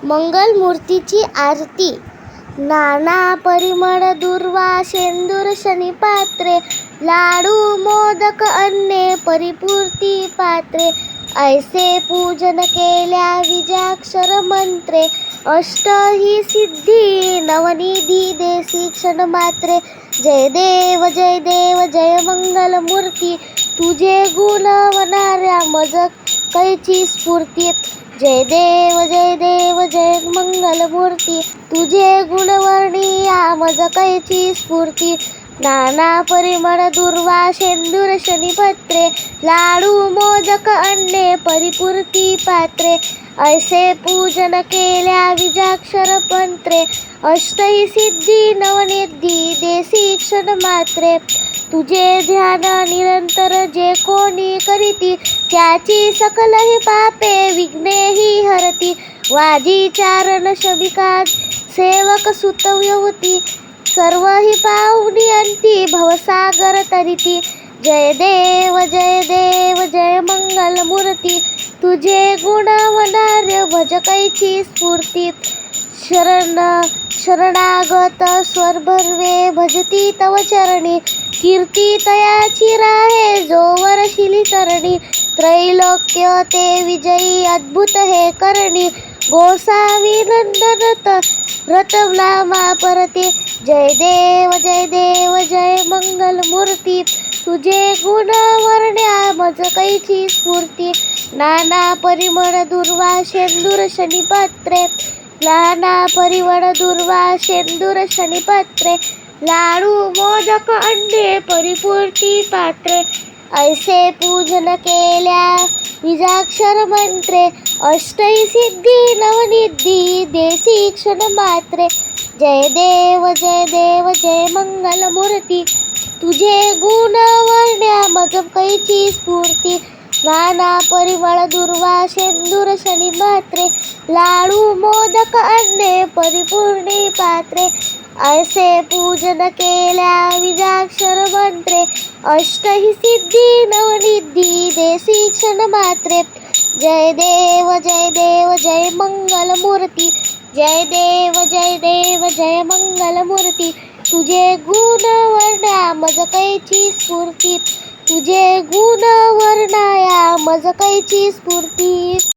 मंगलमूर्तीची आरती. नाना परिमळ दूर्वा शेंदूर शनी पात्रे, लाडू मोदक अन्ने परिपूर्ती पात्रे. ऐसे पूजन केल्या विजाक्षर मंत्रे, अष्टही सिद्धी नवनिधी देसी क्षण मात्रे. जय देव जय मंगल मूर्ती, तुझे गुण वनाऱ्या मज कैची स्फूर्ती. जय देव जय मंगल मूर्ती, तुझे गुण वर्णिया मज कैची स्फूर्ती. नाना परिमळ दूर्वा शेंदूर शनी पत्रे, लाडू मोदक अन्ने परिपूर्ती पात्रे. ऐसे पूजन केल्या विजाक्षर मंत्रे, अष्टही सिद्धी नवनिधी देसी क्षण मात्रे. तुझे ध्यान निरंतर जे कोणी करीती, त्याची सकलही पापे विघ्नेही हरती. वाजी चारण शबिका सेवक सुतव्य होती, सर्वही पाहुनी अंती भवसागर तरिती. जय देव जय मंगल मूर्ती, तुझे गुण वनार्य भज कैची स्फूर्ती. शरणागत स्वरभरवे भजती तव चरणी, कीर्ती तयाची राहे जोवर शिली तरणी. त्रैलोक्य ते विजयी अद्भुत हे करणी, गोसावी नंदन रतलामा परते. जय देव जय मंगल मूर्ती, तुझे गुण वर्ण्या मज कैची स्फूर्ती. नाना परिमळ दूर्वा शेंदूर शनी पात्रे, नाना परिमळ दूर्वा शेंदूर शनी पात्रे. लाडू मोदक अन्ने परिपूर्ती पात्रे. ऐसे पूजन केल्या विजाक्षर मंत्रे, अष्टही सिद्धी नवनिधी देसी क्षण मात्रे. जय देव जय मंगल मूर्ती, तुझे गुण वर्ण्या मज कैची स्फूर्ती. नाना परिमळ दूर्वा शेंदूर शनी पात्रे, लाडू मोदक अन्ने परिपूर्णी पात्रे. ऐसे पूजन केल्या विजाक्षर मंत्रे, अष्टही सिद्धी नवनिधी देसी क्षण मात्रे. जय देव जय मंगल मूर्ती, जय देव जय मंगल मूर्ती, तुझे गुण वर्ण्या मज कैची स्फूर्ती. तुझे गुण वर्णाया मज कैची स्फूर्ती.